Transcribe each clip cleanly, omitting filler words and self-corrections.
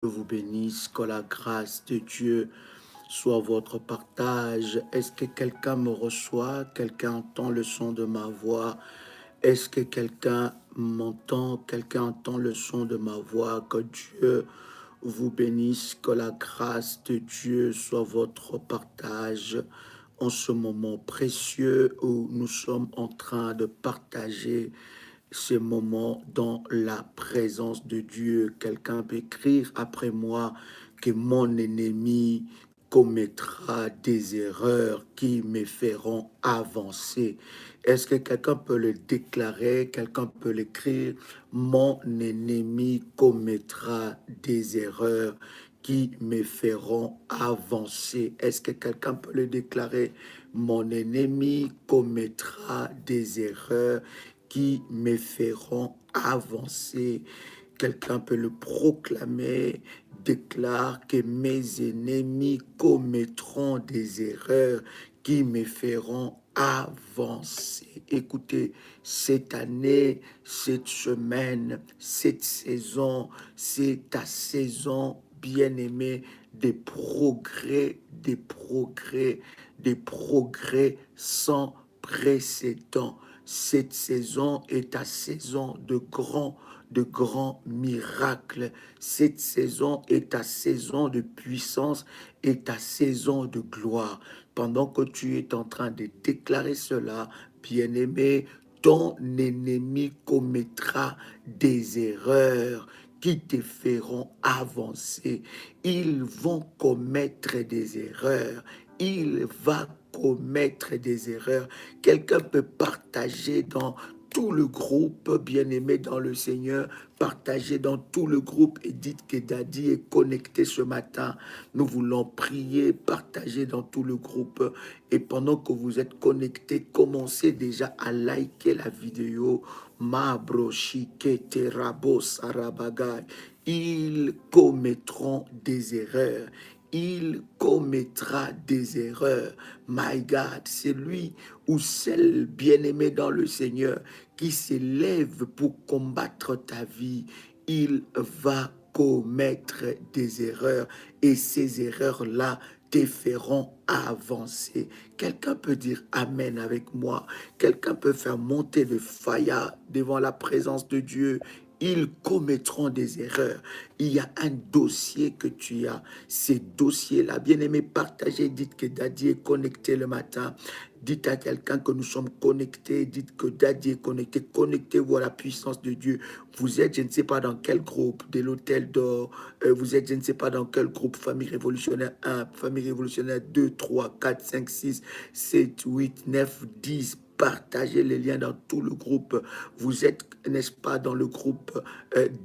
vous bénisse, que la grâce de Dieu soit votre partage. Est-ce que quelqu'un me reçoit? Quelqu'un entend le son de ma voix? Est-ce que quelqu'un m'entend? Quelqu'un entend le son de ma voix? Que Dieu vous bénisse, que la grâce de Dieu soit votre partage en ce moment précieux où nous sommes en train de partager ce moment dans la présence de Dieu. Quelqu'un peut écrire après moi que mon ennemi commettra des erreurs qui me feront avancer. Est-ce que quelqu'un peut le déclarer? Quelqu'un peut l'écrire? Mon ennemi commettra des erreurs qui me feront avancer. Est-ce que quelqu'un peut le déclarer? Mon ennemi commettra des erreurs qui me feront avancer. Quelqu'un peut le proclamer, déclare que mes ennemis commettront des erreurs qui me feront avancer. Écoutez, cette année, cette semaine, cette saison, c'est ta saison, bien-aimé, des progrès, des progrès, des progrès sans précédent. Cette saison est ta saison de grands miracles. Cette saison est ta saison de puissance et ta saison de gloire. Pendant que tu es en train de déclarer cela, bien-aimé, ton ennemi commettra des erreurs qui te feront avancer. Ils vont commettre des erreurs. Il va commettre des erreurs. Quelqu'un peut partager dans tout le groupe, bien-aimé dans le Seigneur, partagez dans tout le groupe et dites que Daddy est connecté ce matin. Nous voulons prier, partager dans tout le groupe. Et pendant que vous êtes connectés, commencez déjà à liker la vidéo. Ils commettront des erreurs. Il commettra des erreurs. My God, c'est lui ou celle bien-aimée dans le Seigneur qui s'élève pour combattre ta vie. Il va commettre des erreurs et ces erreurs-là te feront avancer. Quelqu'un peut dire Amen avec moi. Quelqu'un peut faire monter le faya devant la présence de Dieu. Ils commettront des erreurs. Il y a un dossier que tu as. Ces dossiers-là, bien aimé, partagez. Dites que Daddy est connecté le matin. Dites à quelqu'un que nous sommes connectés. Dites que Daddy est connecté. Connectez-vous à la puissance de Dieu. Vous êtes, je ne sais pas dans quel groupe, de l'Hôtel d'Or. Vous êtes, je ne sais pas dans quel groupe. Famille révolutionnaire 1, Famille révolutionnaire 2, 3, 4, 5, 6, 7, 8, 9, 10. Partagez les liens dans tout le groupe. Vous êtes, n'est-ce pas, dans le groupe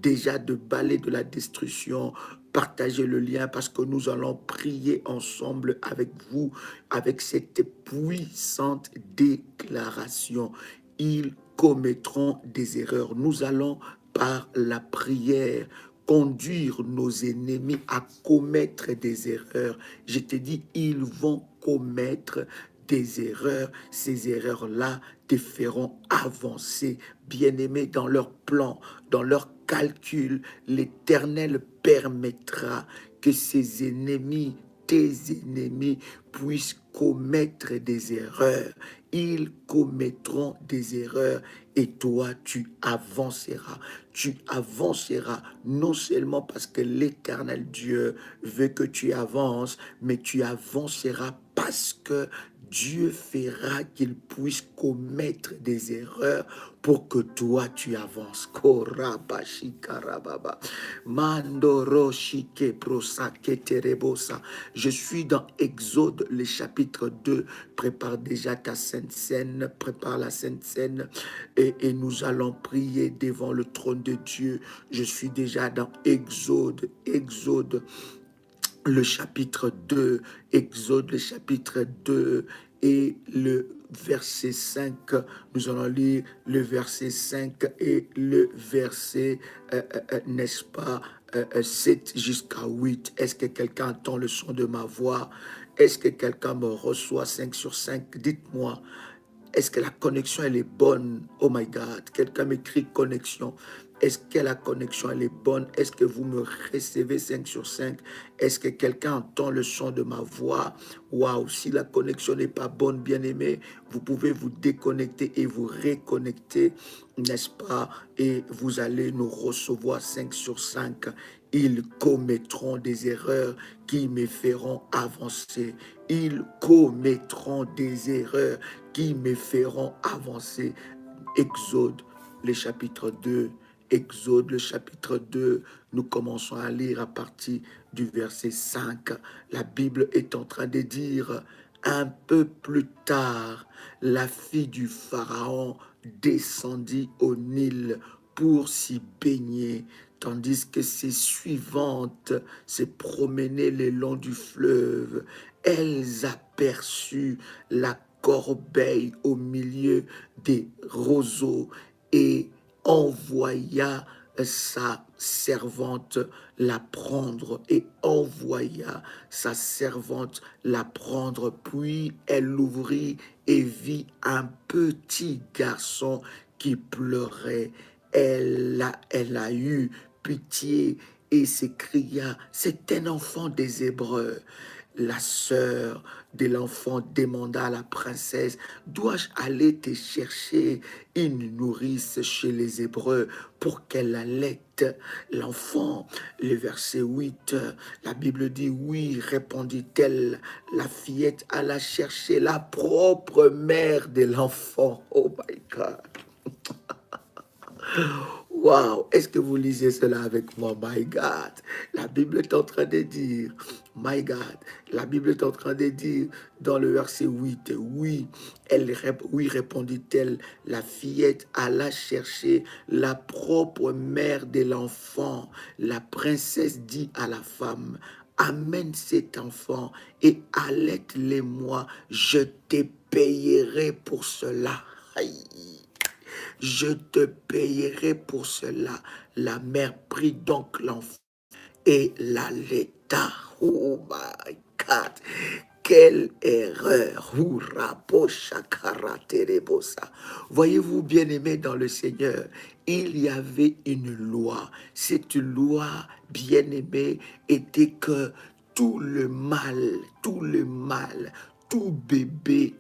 déjà de balai de la destruction. Partagez le lien parce que nous allons prier ensemble avec vous, avec cette puissante déclaration. Ils commettront des erreurs. Nous allons, par la prière, conduire nos ennemis à commettre des erreurs. Je te dis, ils vont commettre des erreurs. Ces erreurs-là te feront avancer, bien-aimé, dans leur plan, dans leur calcul. L'Éternel permettra que ces ennemis, tes ennemis, puissent commettre des erreurs. Ils commettront des erreurs et toi, tu avanceras. Tu avanceras non seulement parce que l'Éternel Dieu veut que tu avances, mais tu avanceras parce que Dieu fera qu'il puisse commettre des erreurs pour que toi tu avances. Korabashikarababa. Mandoroshike prosaketerebosa. Je suis dans Exode, le chapitre 2. Prépare déjà ta sainte scène, prépare la sainte scène et nous allons prier devant le trône de Dieu. Je suis déjà dans Exode, le chapitre 2, Exode, le chapitre 2 et le verset 5. Nous allons lire le verset 5 et le verset, n'est-ce pas, 7 jusqu'à 8. Est-ce que quelqu'un entend le son de ma voix? Est-ce que quelqu'un me reçoit 5 sur 5? Dites-moi. Est-ce que la connexion, elle est bonne? Oh my God, quelqu'un m'écrit connexion. Est-ce que la connexion elle est bonne? Est-ce que vous me recevez 5 sur 5? Est-ce que quelqu'un entend le son de ma voix? Waouh, si la connexion n'est pas bonne, bien aimé, vous pouvez vous déconnecter et vous reconnecter, n'est-ce pas? Et vous allez nous recevoir 5 sur 5. Ils commettront des erreurs qui me feront avancer. Ils commettront des erreurs qui me feront avancer. Exode, le chapitre 2. Exode, le chapitre 2, nous commençons à lire à partir du verset 5. La Bible est en train de dire, un peu plus tard, la fille du Pharaon descendit au Nil pour s'y baigner, tandis que ses suivantes se promenaient le long du fleuve. Elles aperçurent la corbeille au milieu des roseaux et envoya sa servante la prendre et envoya sa servante la prendre. Puis elle l'ouvrit et vit un petit garçon qui pleurait. Elle a eu pitié et s'écria, c'est un enfant des Hébreux. La sœur de l'enfant demanda à la princesse, dois-je aller te chercher une nourrice chez les Hébreux pour qu'elle allaite l'enfant? Le verset 8, la Bible dit, oui, répondit-elle, la fillette alla chercher la propre mère de l'enfant. Oh my God. Wow, est-ce que vous lisez cela avec moi? My God, la Bible est en train de dire, my God, la Bible est en train de dire dans le verset 8, oui, oui, répondit-elle, la fillette alla chercher la propre mère de l'enfant. La princesse dit à la femme, amène cet enfant et allaite-le-moi, je te payerai pour cela. Aïe. Je te payerai pour cela. La mère prit donc l'enfant et l'allaita. Oh my God! Quelle erreur! Voyez-vous, bien-aimés dans le Seigneur, il y avait une loi. Cette loi, bien-aimée, était que tout le mal, tout bébé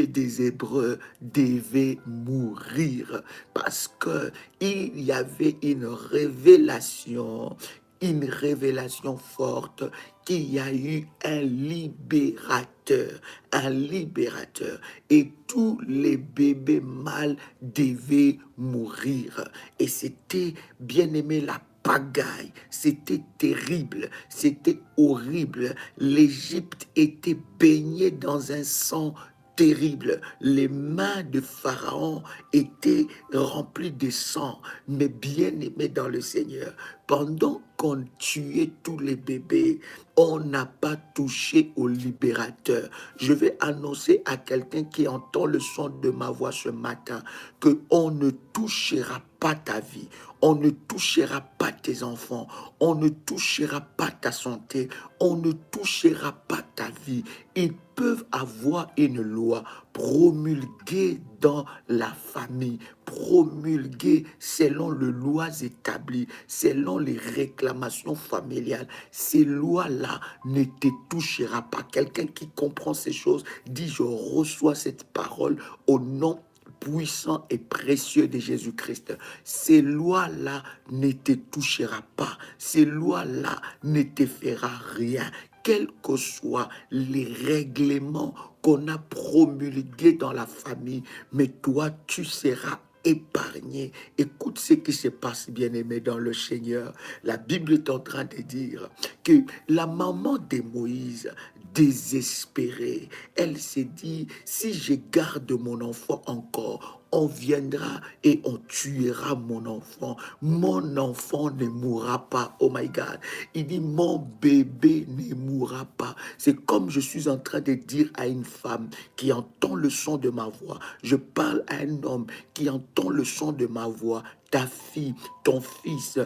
des Hébreux devait mourir parce que il y avait une révélation forte qu'il y a eu un libérateur, et tous les bébés mâles devaient mourir. Et c'était, bien aimé, la pagaille, c'était terrible, c'était horrible. L'Égypte était baignée dans un sang terrible. Les mains de Pharaon étaient remplies de sang. Mais bien aimé dans le Seigneur, pendant qu'on tuait tous les bébés, on n'a pas touché au libérateur. Je vais annoncer à quelqu'un qui entend le son de ma voix ce matin que on ne touchera pas ta vie, on ne touchera pas tes enfants, on ne touchera pas ta santé, on ne touchera pas ta vie. Ils peuvent avoir une loi promulguée dans la famille, promulguée selon les lois établies, selon les réclamations familiales. Ces lois-là ne te touchera pas. Quelqu'un qui comprend ces choses dit, je reçois cette parole au nom puissant et précieux de Jésus-Christ. Ces lois-là ne te touchera pas. Ces lois-là ne te fera rien. Quels que soient les règlements qu'on a promulgués dans la famille, mais toi, tu seras épargné. Écoute ce qui se passe, bien-aimé dans le Seigneur. La Bible est en train de dire que la maman de Moïse, désespérée, elle s'est dit, si je garde mon enfant encore, on viendra et on tuera mon enfant. Mon enfant ne mourra pas. Oh my God. Il dit, mon bébé ne mourra pas. C'est comme je suis en train de dire à une femme qui entend le son de ma voix. Je parle à un homme qui entend le son de ma voix. ta fille, ton fils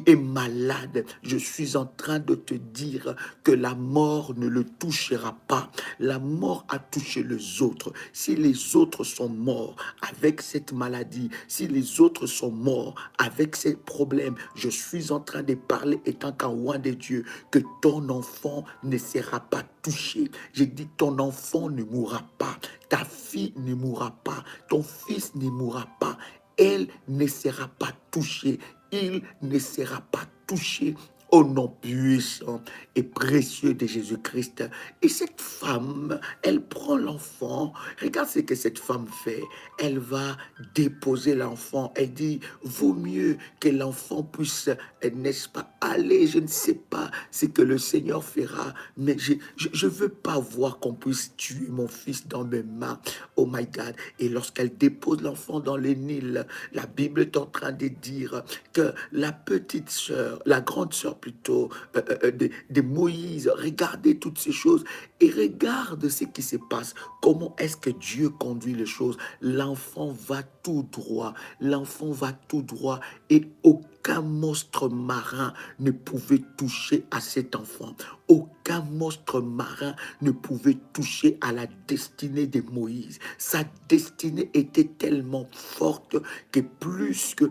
est malade, je suis en train de te dire que la mort ne le touchera pas. La mort a touché les autres. Si les autres sont morts avec cette maladie, si les autres sont morts avec ces problèmes, je suis en train de parler étant qu'un roi de Dieu, que ton enfant ne sera pas touché. J'ai dit ton enfant ne mourra pas, ta fille ne mourra pas, ton fils ne mourra pas, elle ne sera pas touchée, il ne sera pas touché au nom puissant et précieux de Jésus-Christ. Et cette femme, elle prend l'enfant. Regarde ce que cette femme fait. Elle va déposer l'enfant. Elle dit, vaut mieux que l'enfant puisse, n'est-ce pas, aller. Je ne sais pas ce que le Seigneur fera, mais je veux pas voir qu'on puisse tuer mon fils dans mes mains. Oh my God. Et lorsqu'elle dépose l'enfant dans le Nil, la Bible est en train de dire que la petite sœur, la grande sœur plutôt, de Moïse, regardez toutes ces choses et regarde ce qui se passe. Comment est-ce que Dieu conduit les choses? L'enfant va tout droit, l'enfant va tout droit et aucun monstre marin ne pouvait toucher à cet enfant. Aucun monstre marin ne pouvait toucher à la destinée de Moïse. Sa destinée était tellement forte que plus que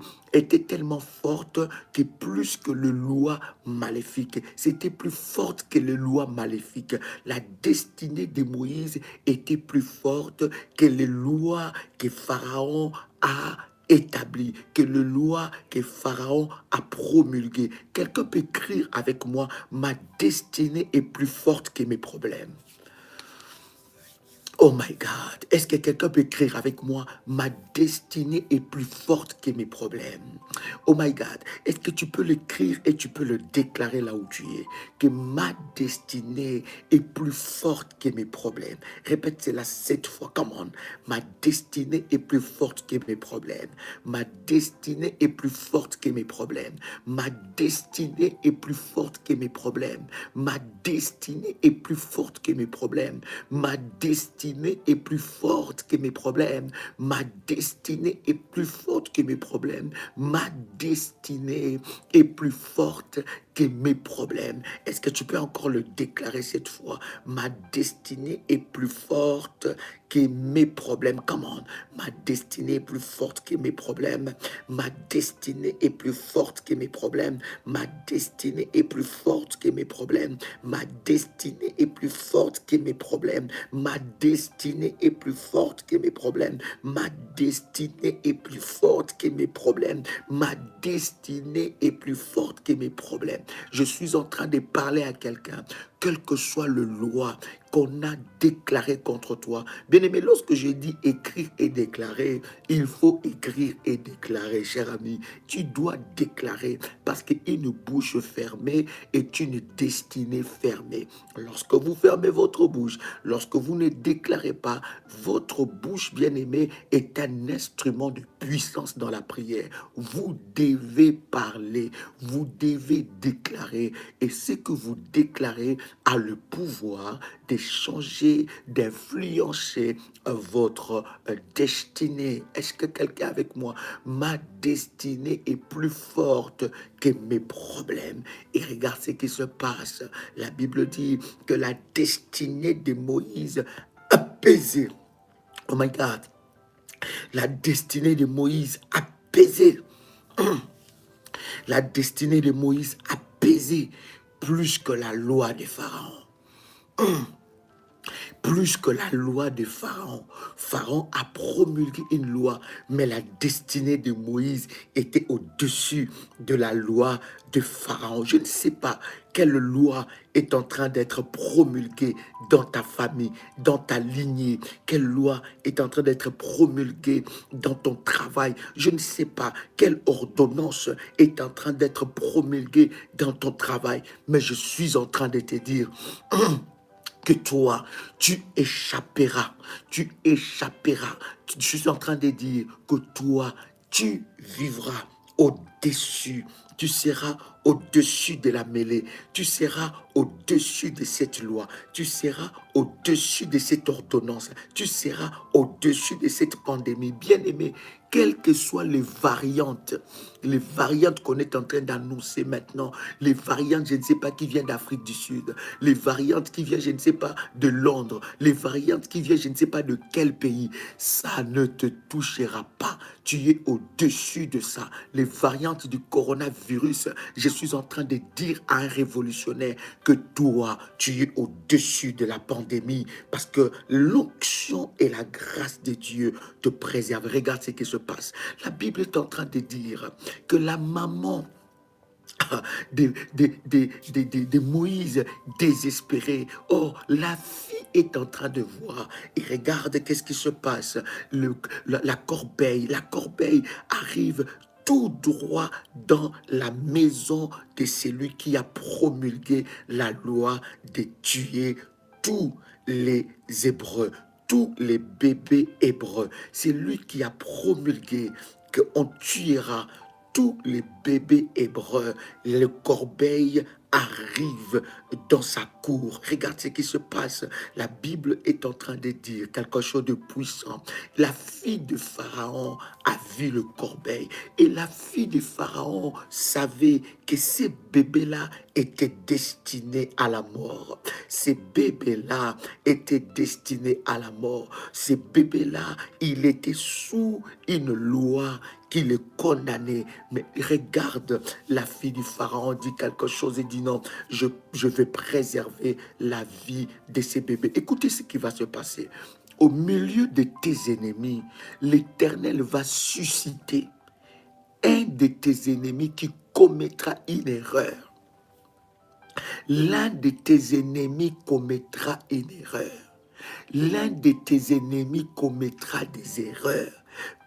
les lois maléfiques. C'était plus forte que les lois maléfiques. La destinée de Moïse était plus forte que les lois que Pharaon a établies, que les lois que Pharaon a promulguées. Quelqu'un peut écrire avec moi, ma destinée est plus forte que mes problèmes. Oh my God, est-ce que quelqu'un peut écrire avec moi, ma destinée est plus forte que mes problèmes? Oh my God, est-ce que tu peux l'écrire et tu peux le déclarer là où tu es? Que ma destinée est plus forte que mes problèmes. Répète cela 7 fois, come on. Ma destinée est plus forte que mes problèmes. Ma destinée est plus forte que mes problèmes. Ma destinée est plus forte que mes problèmes. Ma destinée est plus forte que mes problèmes. Ma destinée est plus forte que mes problèmes. Ma destinée est plus forte que mes problèmes. Ma destinée est plus forte que mes problèmes. Est-ce que tu peux encore le déclarer cette fois? Ma destinée est plus forte que mes problèmes. Come on. Ma destinée est plus forte que mes problèmes. Ma destinée est plus forte que mes problèmes. Ma destinée est plus forte que mes problèmes. Ma destinée est plus forte que mes problèmes. Ma destinée est plus forte que mes problèmes. Ma destinée est plus forte que mes problèmes. Ma destinée est plus forte que mes problèmes. Je suis en train de parler à quelqu'un, quelle que soit le loi qu'on a déclaré contre toi. Bien-aimé, lorsque j'ai dit écrire et déclarer, il faut écrire et déclarer, cher ami. Tu dois déclarer parce qu'une bouche fermée est une destinée fermée. Lorsque vous fermez votre bouche, lorsque vous ne déclarez pas, votre bouche, bien-aimé, est un instrument de puissance dans la prière. Vous devez parler, vous devez déclarer. Et ce que vous déclarez a le pouvoir de changer, d'influencer votre destinée. Est-ce que quelqu'un avec moi? Ma destinée est plus forte que mes problèmes. Et regarde ce qui se passe. La Bible dit que la destinée de Moïse a pesé. Oh my God. La destinée de Moïse a pesé. La destinée de Moïse a pesé plus que la loi de Pharaon. Plus que la loi de Pharaon. Pharaon a promulgué une loi, mais la destinée de Moïse était au-dessus de la loi de Pharaon. Je ne sais pas quelle loi est en train d'être promulguée dans ta famille, dans ta lignée. Quelle loi est en train d'être promulguée dans ton travail. Je ne sais pas quelle ordonnance est en train d'être promulguée dans ton travail, mais je suis en train de te dire que toi, tu échapperas. Tu échapperas. Je suis en train de dire que toi, tu vivras au-dessus. Tu seras au-dessus de la mêlée. Tu seras au-dessus de cette loi. Tu seras au-dessus de cette ordonnance. Tu seras au-dessus de cette pandémie. Bien-aimé, quelles que soient les variantes qu'on est en train d'annoncer maintenant, les variantes, je ne sais pas, qui viennent d'Afrique du Sud, les variantes qui viennent, je ne sais pas, de Londres, les variantes qui viennent, je ne sais pas de quel pays, ça ne te touchera pas. Tu es au-dessus de ça. Les variantes du coronavirus, je suis en train de dire à un révolutionnaire que toi, tu es au-dessus de la pandémie parce que l'onction et la grâce de Dieu te préservent. Regarde ce qui se passe. La Bible est en train de dire que la maman de Moïse désespéré. Or, la fille est en train de voir et regarde qu'est-ce qui se passe. La corbeille arrive tout droit dans la maison de celui qui a promulgué la loi de tuer tous les Hébreux, tous les bébés hébreux. C'est lui qui a promulgué qu'on tuera tous les bébés hébreux. Le corbeil arrive dans sa cour. Regarde ce qui se passe. La Bible est en train de dire quelque chose de puissant. La fille de Pharaon a vu le corbeil et la fille de Pharaon savait que ces bébés-là étaient destinés à la mort. Ces bébés-là étaient destinés à la mort. Ces bébés-là, il était sous une loi qui le condamnait. Mais regarde, la fille du Pharaon dit quelque chose et dit non, je vais préserver la vie de ces bébés. Écoutez ce qui va se passer. Au milieu de tes ennemis, l'Éternel va susciter un de tes ennemis qui commettra une erreur. L'un de tes ennemis commettra une erreur. L'un de tes ennemis commettra des erreurs.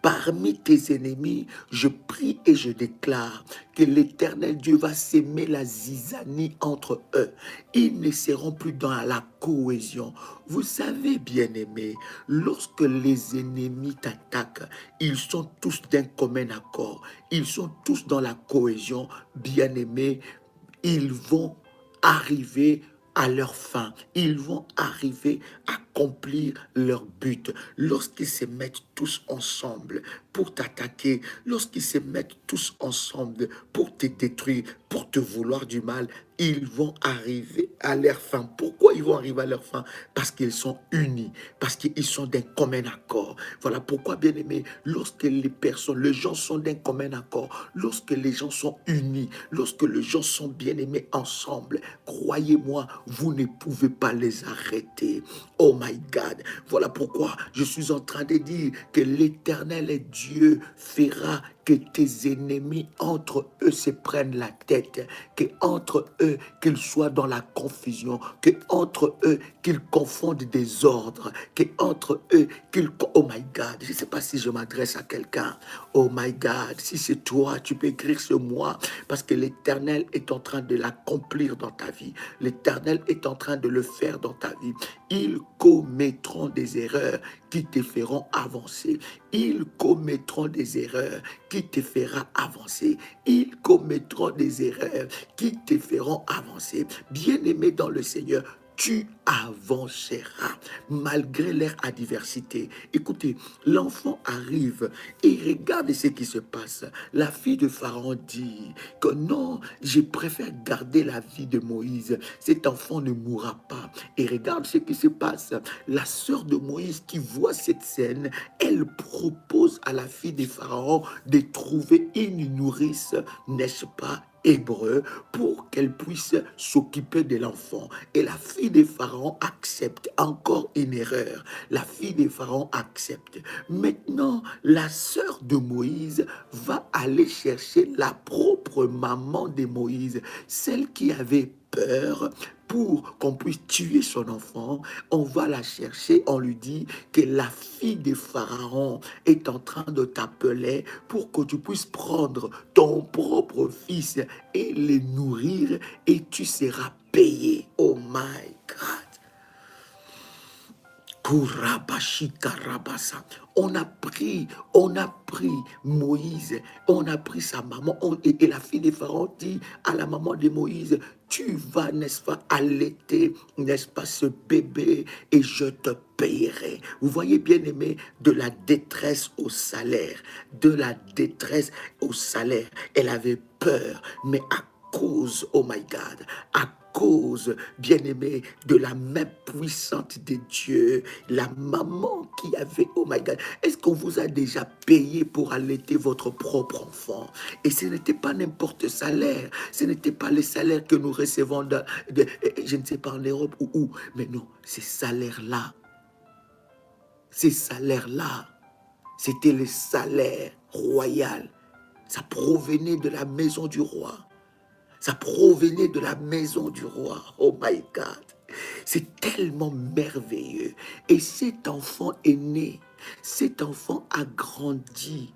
Parmi tes ennemis, je prie et je déclare que l'Éternel Dieu va s'aimer la zizanie entre eux. Ils ne seront plus dans la cohésion. Vous savez, bien-aimés, lorsque les ennemis t'attaquent, ils sont tous d'un commun accord. Ils sont tous dans la cohésion. Bien-aimés, ils vont arriver à leur fin. Ils vont arriver à accomplir leur but. Lorsqu'ils se mettent tous ensemble pour t'attaquer, lorsqu'ils se mettent tous ensemble pour te détruire, pour te vouloir du mal, ils vont arriver à leur fin. Pourquoi ils vont arriver à leur fin? Parce qu'ils sont unis, parce qu'ils sont d'un commun accord. Voilà pourquoi, bien aimé, lorsque les gens sont d'un commun accord, lorsque les gens sont unis, lorsque les gens sont bien aimés ensemble, croyez-moi, vous ne pouvez pas les arrêter. Oh my God, voilà pourquoi je suis en train de dire que l'Éternel est Dieu fera que tes ennemis entre eux se prennent la tête, que entre eux qu'ils soient dans la confusion, que entre eux qu'ils confondent des ordres, que entre eux qu'ils... Oh my God, je ne sais pas si je m'adresse à quelqu'un. Oh my God, si c'est toi, tu peux écrire ce moi parce que l'Éternel est en train de l'accomplir dans ta vie. L'Éternel est en train de le faire dans ta vie. Ils commettront des erreurs qui te feront avancer. Ils commettront des erreurs qui te feront avancer. Ils commettront des erreurs qui te feront avancer. Bien-aimé dans le Seigneur, tu avanceras malgré leur adversité. Écoutez, l'enfant arrive et regarde ce qui se passe. La fille de Pharaon dit que non, je préfère garder la vie de Moïse. Cet enfant ne mourra pas. Et regarde ce qui se passe. La sœur de Moïse qui voit cette scène, elle propose à la fille de Pharaon de trouver une nourrice, n'est-ce pas, hébreu, pour qu'elle puisse s'occuper de l'enfant. Et la fille de Pharaon accepte. Encore une erreur. La fille de Pharaon accepte. Maintenant, la sœur de Moïse va aller chercher la propre maman de Moïse, celle qui avait peur pour qu'on puisse tuer son enfant. On va la chercher, on lui dit que la fille de Pharaon est en train de t'appeler pour que tu puisses prendre ton propre fils et le nourrir et tu seras payé. Oh my God. Kurabashikarabasa. On a pris Moïse, on a pris sa maman, et la fille de Pharaon dit à la maman de Moïse, tu vas, n'est-ce pas, allaiter, n'est-ce pas, ce bébé, et je te payerai. Vous voyez, bien aimé, de la détresse au salaire, de la détresse au salaire. Elle avait peur, mais à cause, oh my God, à cause, bien-aimé, de la main puissante de Dieu, la maman qui avait, oh my God, est-ce qu'on vous a déjà payé pour allaiter votre propre enfant? Et ce n'était pas n'importe salaire, ce n'était pas les salaires que nous recevons, je ne sais pas, en Europe ou où, mais non, ces salaires-là, c'était les salaires royaux. Ça provenait de la maison du roi. Ça provenait de la maison du roi. Oh my God. C'est tellement merveilleux. Et cet enfant est né. Cet enfant a grandi.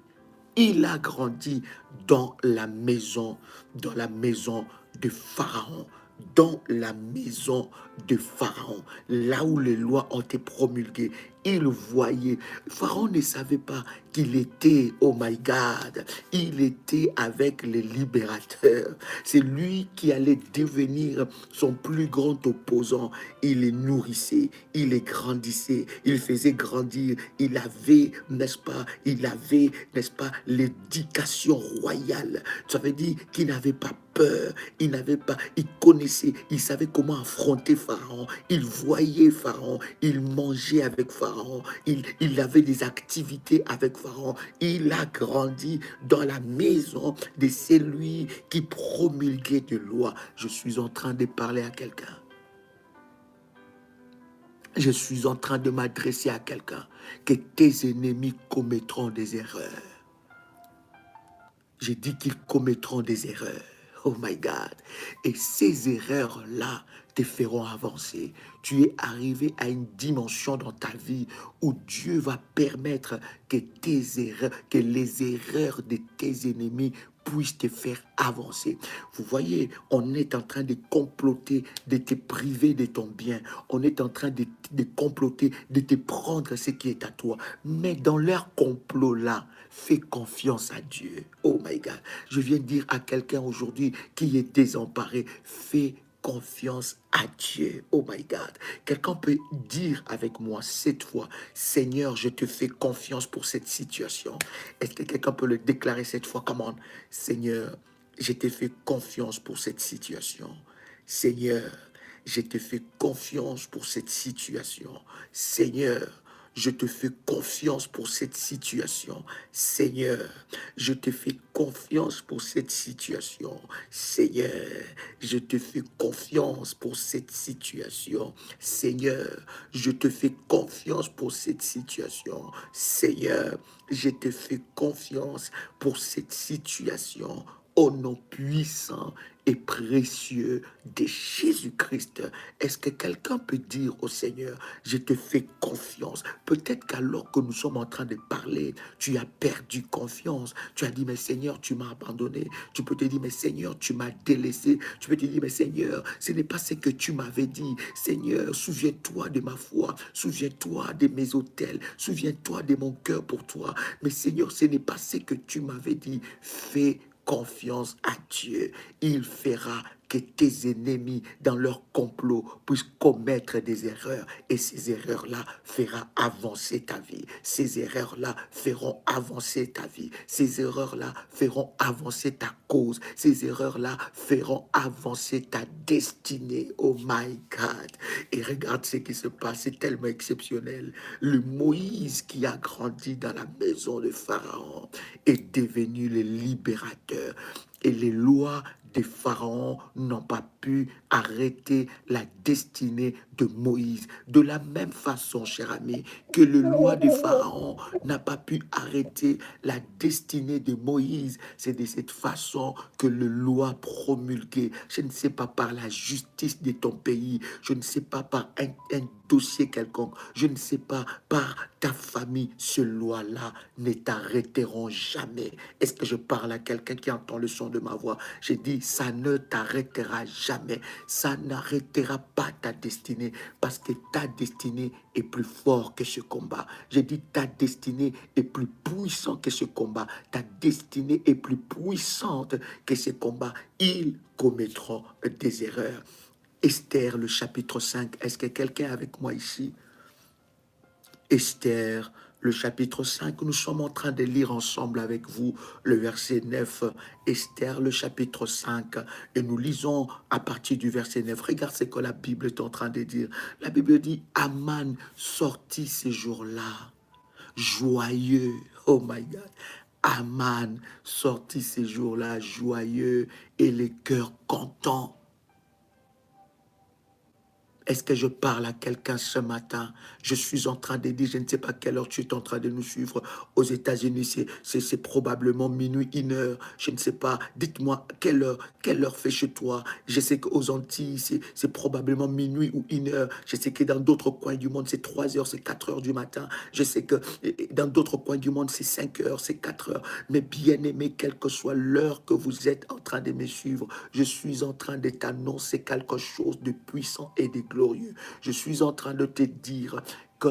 Il a grandi dans la maison de Pharaon. Dans la maison de Pharaon, là où les lois ont été promulguées, il voyait. Pharaon ne savait pas qu'il était, oh my God, il était avec les libérateurs. C'est lui qui allait devenir son plus grand opposant. Il les nourrissait, il les grandissait, il faisait grandir. Il avait, n'est-ce pas, l'éducation royale. Ça veut dire qu'il n'avait pas peur, il connaissait, il savait comment affronter Pharaon, il voyait Pharaon, il mangeait avec Pharaon, il avait des activités avec Pharaon, il a grandi dans la maison de celui qui promulguait des lois. Je suis en train de parler à quelqu'un. Je suis en train de m'adresser à quelqu'un, que tes ennemis commettront des erreurs. J'ai dit qu'ils commettront des erreurs. Oh my God. Et ces erreurs-là te feront avancer. Tu es arrivé à une dimension dans ta vie où Dieu va permettre que que les erreurs de tes ennemis puissent te faire avancer. Vous voyez, on est en train de comploter, de te priver de ton bien. On est en train de comploter, de te prendre ce qui est à toi. Mais dans leur complot-là, fais confiance à Dieu. Oh my God. Je viens de dire à quelqu'un aujourd'hui qui est désemparé, fais confiance à Dieu. Oh my God. Quelqu'un peut dire avec moi cette fois, Seigneur, je te fais confiance pour cette situation. Est-ce que quelqu'un peut le déclarer cette fois? Come on. Seigneur, je te fais confiance pour cette situation. Seigneur, je te fais confiance pour cette situation. Seigneur, je te fais confiance pour cette situation. Seigneur, je te fais confiance pour cette situation. Seigneur, je te fais confiance pour cette situation. Seigneur, je te fais confiance pour cette situation. Seigneur, je te fais confiance pour cette situation. Au nom puissant et précieux de Jésus-Christ. Est-ce que quelqu'un peut dire au Seigneur, je te fais confiance? Peut-être qu'alors que nous sommes en train de parler, tu as perdu confiance. Tu as dit, mais Seigneur, tu m'as abandonné. Tu peux te dire, mais Seigneur, tu m'as délaissé. Tu peux te dire, mais Seigneur, ce n'est pas ce que tu m'avais dit. Seigneur, souviens-toi de ma foi. Souviens-toi de mes autels. Souviens-toi de mon cœur pour toi. Mais Seigneur, ce n'est pas ce que tu m'avais dit. Fais confiance à Dieu. Il fera que tes ennemis, dans leur complot, puissent commettre des erreurs. Et ces erreurs-là feront avancer ta vie. Ces erreurs-là feront avancer ta vie. Ces erreurs-là feront avancer ta cause. Ces erreurs-là feront avancer ta destinée. Oh my God. Et regarde ce qui se passe. C'est tellement exceptionnel. Le Moïse qui a grandi dans la maison de Pharaon est devenu le libérateur. Et les lois des pharaons n'ont pas pu arrêter la destinée de Moïse. De la même façon, cher ami, que le loi des pharaons n'a pas pu arrêter la destinée de Moïse, c'est de cette façon que le loi promulguée, je ne sais pas par la justice de ton pays, je ne sais pas par un dossier quelconque, je ne sais pas par ta famille, ce loi-là ne t'arrêteront jamais. Est-ce que je parle à quelqu'un qui entend le son de ma voix? J'ai dit, ça ne t'arrêtera jamais. jamais. Ça n'arrêtera pas ta destinée parce que ta destinée est plus forte que ce combat. J'ai dit ta destinée est plus puissante que ce combat. Ta destinée est plus puissante que ce combat. Ils commettront des erreurs. Esther, le chapitre 5. Est-ce que quelqu'un est avec moi ici? Esther, le chapitre 5, nous sommes en train de lire ensemble avec vous le verset 9. Esther, le chapitre 5, et nous lisons à partir du verset 9. Regarde ce que la Bible est en train de dire. La Bible dit, Aman sortit ces jours-là, joyeux. Oh my God. Aman sortit ces jours-là, joyeux, et les cœurs contents. Est-ce que je parle à quelqu'un ce matin? Je suis en train de dire, je ne sais pas quelle heure tu es en train de nous suivre. Aux États-Unis, c'est probablement minuit, 1 heure. Je ne sais pas. Dites-moi, quelle heure fait chez toi? Je sais qu'aux Antilles, c'est probablement minuit ou 1 heure. Je sais que dans d'autres coins du monde, c'est 3 heures, c'est 4 heures du matin. Je sais que dans d'autres coins du monde, c'est 5 heures, c'est 4 heures. Mais bien aimé, quelle que soit l'heure que vous êtes en train de me suivre, je suis en train de t'annoncer quelque chose de puissant et de glorieux. Je suis en train de te dire que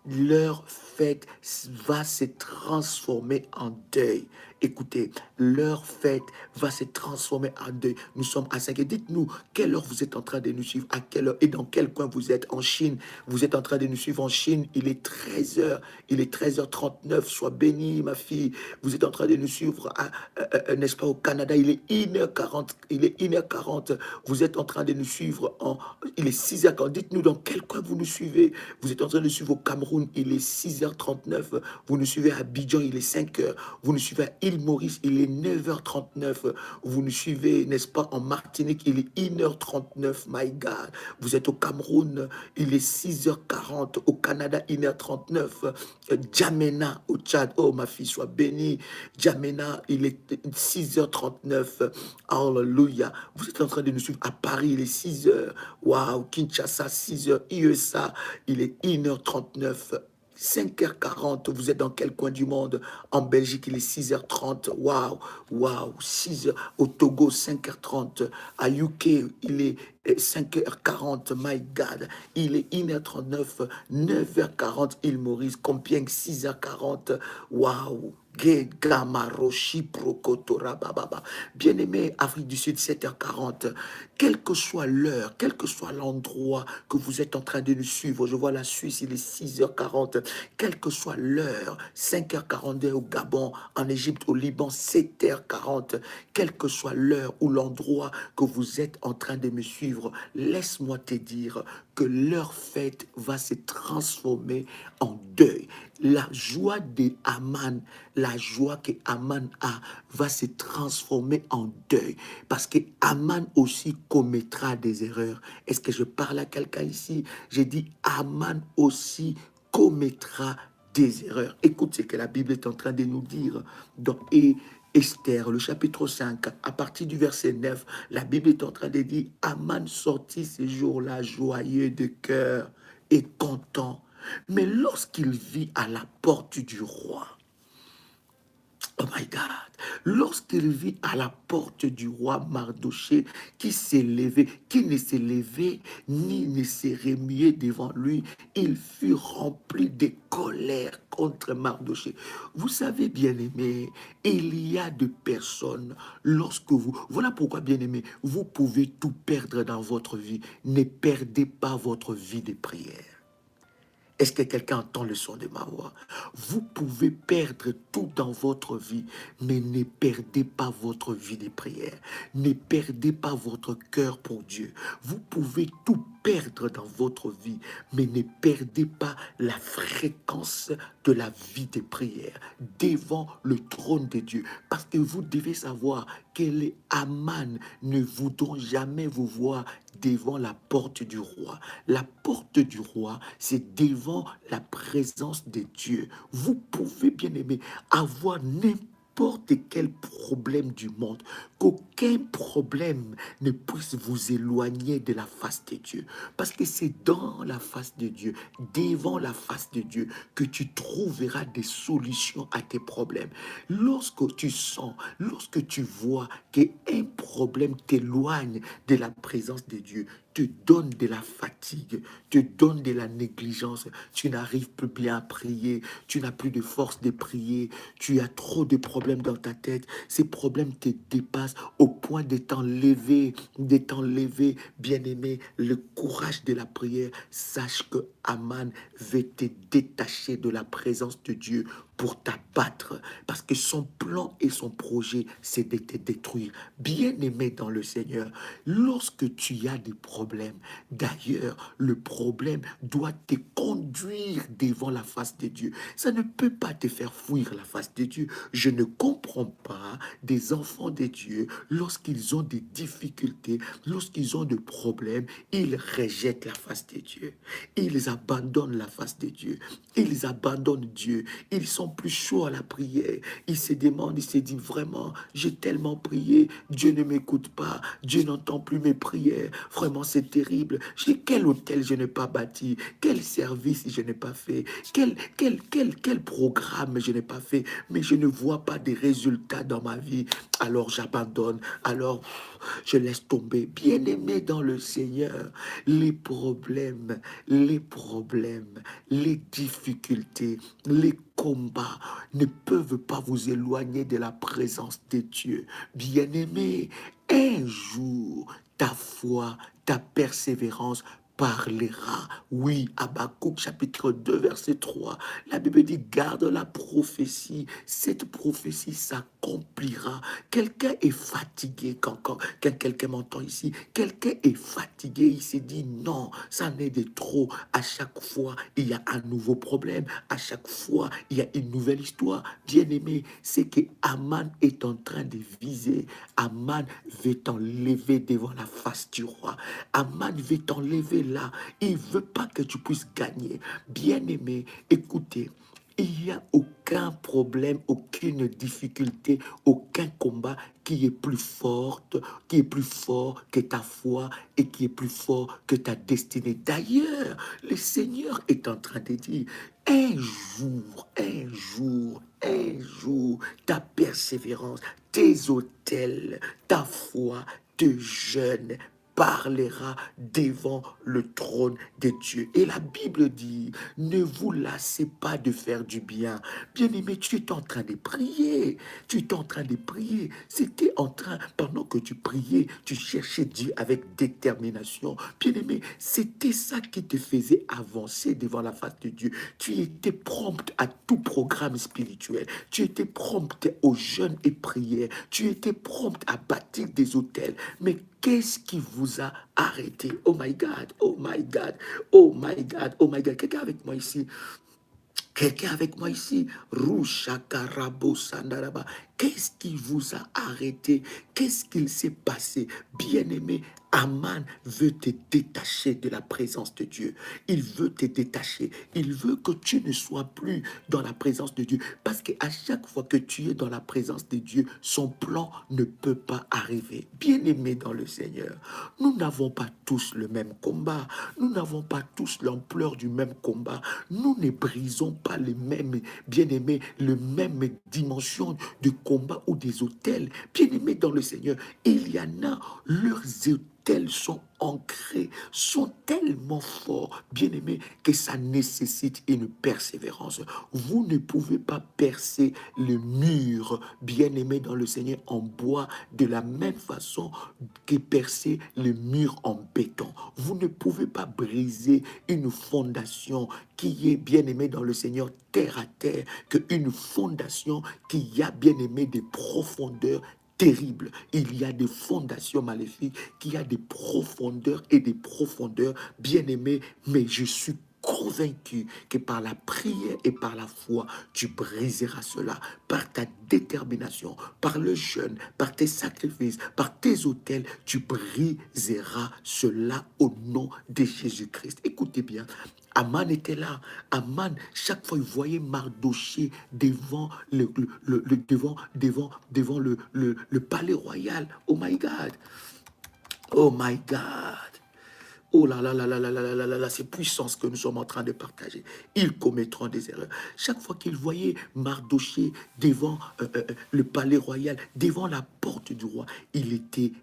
leur fête va se transformer en deuil. Écoutez, leur fête va se transformer en deuil. Nous sommes à 5 heures. Dites-nous, quelle heure vous êtes en train de nous suivre, à quelle heure et dans quel coin vous êtes en Chine. Vous êtes en train de nous suivre en Chine, il est 13 heures, il est 13h39. Sois bénie, ma fille. Vous êtes en train de nous suivre, n'est-ce pas, au Canada, il est 1h40, il est 1h40. Vous êtes en train de nous suivre, il est 6h40. Dites-nous dans quel coin vous nous suivez. Vous êtes en train de nous suivre au Cameroun, il est 6h39. Vous nous suivez à Abidjan, il est 5h. Vous nous suivez à Île Maurice, il est 9h39. Vous nous suivez, n'est-ce pas, en Martinique, il est 1h39. My God. Vous êtes au Cameroun, il est 6h40. Au Canada, 1h39. Djamena, au Tchad, oh ma fille, sois bénie. Djamena, il est 6h39. Alléluia. Vous êtes en train de nous suivre à Paris, il est 6h. Waouh, Kinshasa, 6h. IESA, il est 1h39. 5h40, vous êtes dans quel coin du monde? En Belgique, il est 6h30. Waouh, waouh, 6h. Au Togo, 5h30. À UK, il est 5h40. My God, il est 1h39. 9h40, île Maurice. Compiègne, 6h40. Waouh. Bien-aimé, Afrique du Sud, 7h40. Quelle que soit l'heure, quel que soit l'endroit que vous êtes en train de nous suivre, je vois la Suisse, il est 6h40. Quelle que soit l'heure, 5h42 au Gabon, en Égypte, au Liban, 7h40. Quelle que soit l'heure ou l'endroit que vous êtes en train de me suivre, laisse-moi te dire que leur fête va se transformer en deuil. La joie de Aman, la joie que Aman a, va se transformer en deuil. Parce que Aman aussi commettra des erreurs. Est-ce que je parle à quelqu'un ici? J'ai dit Aman aussi commettra des erreurs. Écoute ce que la Bible est en train de nous dire dans Esther, le chapitre 5, à partir du verset 9, la Bible est en train de dire Aman sortit ces jours-là joyeux de cœur et content. Mais lorsqu'il vit à la porte du roi, oh my God, lorsqu'il vit à la porte du roi Mardoché qui s'est levé, qui ne s'est levé ni ne s'est remué devant lui, il fut rempli de colère contre Mardoché. Vous savez, bien-aimé, il y a de personnes, lorsque voilà pourquoi, bien-aimé, vous pouvez tout perdre dans votre vie. Ne perdez pas votre vie de prière. Est-ce que quelqu'un entend le son de ma voix? Vous pouvez perdre tout dans votre vie, mais ne perdez pas votre vie de prière. Ne perdez pas votre cœur pour Dieu. Vous pouvez tout perdre dans votre vie, mais ne perdez pas la fréquence de la vie de prière devant le trône de Dieu. Parce que vous devez savoir que les Aman ne voudront jamais vous voir devant la porte du roi. La porte du roi, c'est devant la présence de Dieu. Vous pouvez, bien aimé, avoir n'importe n'importe quel problème du monde, qu'aucun problème ne puisse vous éloigner de la face de Dieu. Parce que c'est dans la face de Dieu, devant la face de Dieu, que tu trouveras des solutions à tes problèmes. Lorsque tu sens, lorsque tu vois qu'un problème t'éloigne de la présence de Dieu, te donne de la fatigue, te donne de la négligence, tu n'arrives plus bien à prier, tu n'as plus de force de prier, tu as trop de problèmes dans ta tête, ces problèmes te dépassent au point de t'enlever, bien-aimé, le courage de la prière. Sache que Aman veut te détacher de la présence de Dieu pour t'abattre, parce que son plan et son projet, c'est de te détruire. Bien-aimé dans le Seigneur, lorsque tu as des problèmes, d'ailleurs, le problème doit te conduire devant la face de Dieu. Ça ne peut pas te faire fuir la face de Dieu. Je ne comprends pas des enfants de Dieu, lorsqu'ils ont des difficultés, lorsqu'ils ont des problèmes, ils rejettent la face de Dieu. Ils abandonnent la face de Dieu. Ils abandonnent Dieu. Ils sont plus chauds à la prière. Ils se demandent, ils se disent vraiment, j'ai tellement prié, Dieu ne m'écoute pas, Dieu n'entend plus mes prières. Vraiment, c'est terrible. Quel hôtel je n'ai pas bâti, quel service je n'ai pas fait, quel programme je n'ai pas fait, mais je ne vois pas de résultats dans ma vie. Alors j'abandonne, alors je laisse tomber. Bien-aimé dans le Seigneur, les difficultés, les combats ne peuvent pas vous éloigner de la présence de Dieu. Bien-aimé, un jour, ta foi, ta persévérance parlera. Oui, Habakkuk chapitre 2 verset 3. La Bible dit, garde la prophétie. Cette prophétie s'accomplira. Quelqu'un est fatigué quand quelqu'un m'entend ici. Quelqu'un est fatigué. Il s'est dit, non, ça n'est de trop. À chaque fois, il y a un nouveau problème. À chaque fois, il y a une nouvelle histoire. Bien-aimé, c'est que Aman est en train de viser. Aman veut t'enlever devant la face du roi. Aman veut t'enlever là. Il ne veut pas que tu puisses gagner. Bien-aimé, écoutez, il n'y a aucun problème, aucune difficulté, aucun combat qui est plus forte, qui est plus fort que ta foi et qui est plus fort que ta destinée. D'ailleurs, le Seigneur est en train de dire, un jour, ta persévérance, tes autels, ta foi, tes jeûnes parlera devant le trône de Dieu. Et la Bible dit, ne vous lassez pas de faire du bien. Bien-aimé, tu es en train de prier. Tu es en train de prier. C'était en train, pendant que tu priais, tu cherchais Dieu avec détermination. Bien-aimé, c'était ça qui te faisait avancer devant la face de Dieu. Tu étais prompte à tout programme spirituel. Tu étais prompte aux jeûnes et prières. Tu étais prompte à bâtir des hôtels. Mais qu'est-ce qui vous a arrêté? Oh my God, oh my God, oh my God, oh my God. Quelqu'un avec moi ici? Quelqu'un avec moi ici? Rushakarabo Sandaraba. Qu'est-ce qui vous a arrêté? Qu'est-ce qu'il s'est passé? Bien-aimé, Aman veut te détacher de la présence de Dieu. Il veut te détacher. Il veut que tu ne sois plus dans la présence de Dieu. Parce qu'à chaque fois que tu es dans la présence de Dieu, son plan ne peut pas arriver. Bien-aimé dans le Seigneur, nous n'avons pas tous le même combat. Nous n'avons pas tous l'ampleur du même combat. Nous ne brisons pas les mêmes, bien-aimés, les mêmes dimensions de combat ou des hôtels. Bien-aimés dans le Seigneur, il y en a, leurs hôtels sont ancrés, sont tellement forts, bien-aimés, que ça nécessite une persévérance. Vous ne pouvez pas percer le mur, bien-aimés dans le Seigneur, en bois de la même façon que percer le mur en béton. Vous ne pouvez pas briser une fondation qui est bien-aimée dans le Seigneur terre à terre, qu'une fondation qui a bien-aimé des profondeurs terrible. Il y a des fondations maléfiques qui a des profondeurs et des profondeurs bien-aimées, mais je suis convaincu que par la prière et par la foi, tu briseras cela. Par ta détermination, par le jeûne, par tes sacrifices, par tes autels, tu briseras cela au nom de Jésus-Christ. Écoutez bien, Aman était là. Aman, chaque fois, il voyait Mardoché devant le palais royal. Oh my God. Oh my God. Oh là là là là là là là là là là, c'est puissance que nous sommes en train de partager. Ils commettront des erreurs. Chaque fois qu'ils voyaient Mardoché devant le palais royal, devant la porte du roi, il était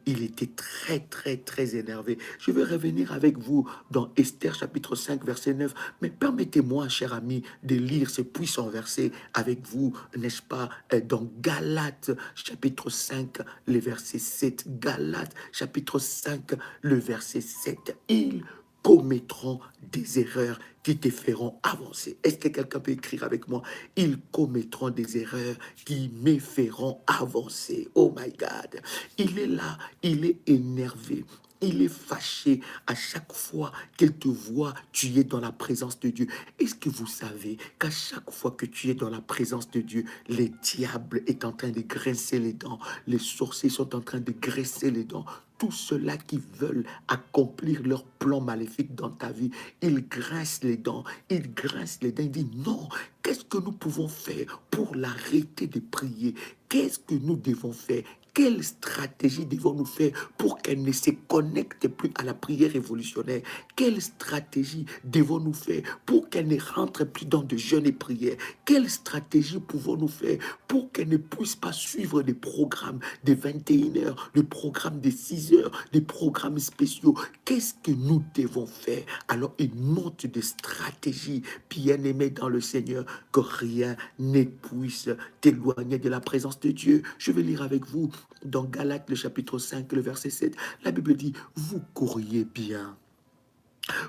très très très énervé. Je vais revenir avec vous dans Esther chapitre 5 verset 9, mais permettez-moi, cher ami, de lire ce puissant verset avec vous, n'est-ce pas, dans Galates chapitre 5, le verset 7. Galates chapitre 5, le verset 7. Ils commettront des erreurs qui te feront avancer. Est-ce que quelqu'un peut écrire avec moi? Ils commettront des erreurs qui me feront avancer. Oh my God. Il est là, il est énervé. Il est fâché à chaque fois qu'il te voit, tu es dans la présence de Dieu. Est-ce que vous savez qu'à chaque fois que tu es dans la présence de Dieu, le diable est en train de grincer les dents, les sorciers sont en train de graisser les dents, tous ceux-là qui veulent accomplir leur plan maléfique dans ta vie, ils grincent les dents, ils grincent les dents, ils disent non, qu'est-ce que nous pouvons faire pour l'arrêter de prier? Qu'est-ce que nous devons faire? Quelle stratégie devons-nous faire pour qu'elle ne se connecte plus à la prière révolutionnaire? Quelle stratégie devons-nous faire pour qu'elle ne rentre plus dans de jeûnes et prières? Quelle stratégie pouvons-nous faire pour qu'elle ne puisse pas suivre des programmes de 21 heures, des programmes de 6 heures, des programmes spéciaux? Qu'est-ce que nous devons faire? Alors, une monte de stratégie, bien-aimée dans le Seigneur, que rien ne puisse t'éloigner de la présence de Dieu. Je vais lire avec vous dans Galates, le chapitre 5, le verset 7. La Bible dit, vous courriez bien.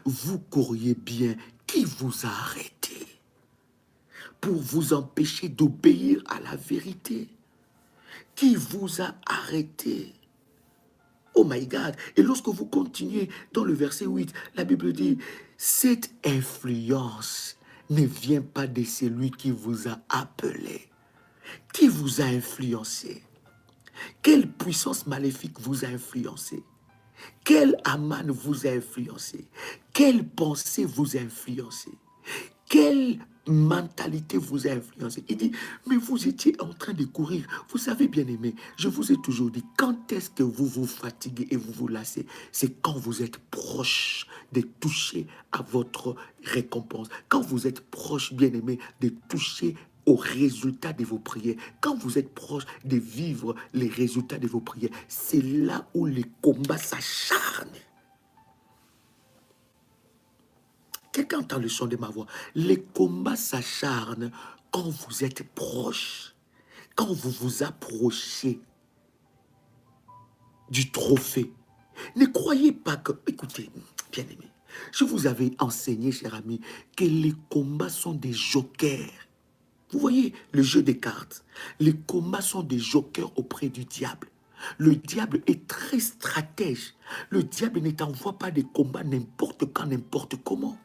Vous courriez bien. Qui vous a arrêté pour vous empêcher d'obéir à la vérité? Qui vous a arrêté? Oh my God. Et lorsque vous continuez dans le verset 8, la Bible dit, cette influence ne vient pas de celui qui vous a appelé. Qui vous a influencé? Quelle puissance maléfique vous a influencé? Quel Aman vous a influencé? Quelle pensée vous a influencé? Quelle mentalité vous a influencé? Il dit, mais vous étiez en train de courir. Vous savez, bien aimé, je vous ai toujours dit, quand est-ce que vous vous fatiguez et vous vous lassez? C'est quand vous êtes proche de toucher à votre récompense. Quand vous êtes proche, bien aimé, de toucher au résultat de vos prières. Quand vous êtes proche de vivre les résultats de vos prières, c'est là où les combats s'acharnent. Quelqu'un entend le son de ma voix. Les combats s'acharnent quand vous êtes proche, quand vous vous approchez du trophée. Ne croyez pas que... Écoutez, bien aimé, je vous avais enseigné, cher ami, que les combats sont des jokers. Vous voyez le jeu des cartes. Les combats sont des jokers auprès du diable. Le diable est très stratège. Le diable ne t'envoie pas des combats n'importe quand, n'importe comment.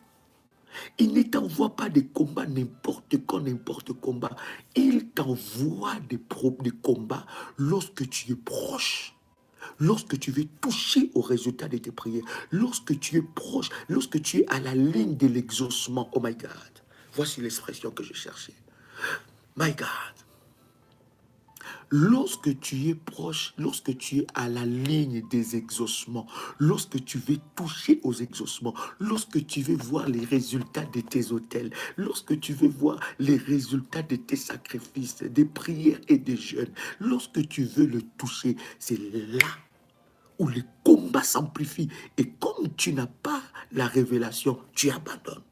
Il ne t'envoie pas des combats n'importe quand, n'importe combat. Il t'envoie des combats lorsque tu es proche. Lorsque tu veux toucher au résultat de tes prières. Lorsque tu es proche. Lorsque tu es à la ligne de l'exaucement. Oh my God. Voici l'expression que je cherchais. My God. Lorsque tu es proche, lorsque tu es à la ligne des exaucements, lorsque tu veux toucher aux exaucements, lorsque tu veux voir les résultats de tes autels, lorsque tu veux voir les résultats de tes sacrifices, des prières et des jeûnes, lorsque tu veux le toucher, c'est là où les combats s'amplifient. Et comme tu n'as pas la révélation, tu abandonnes.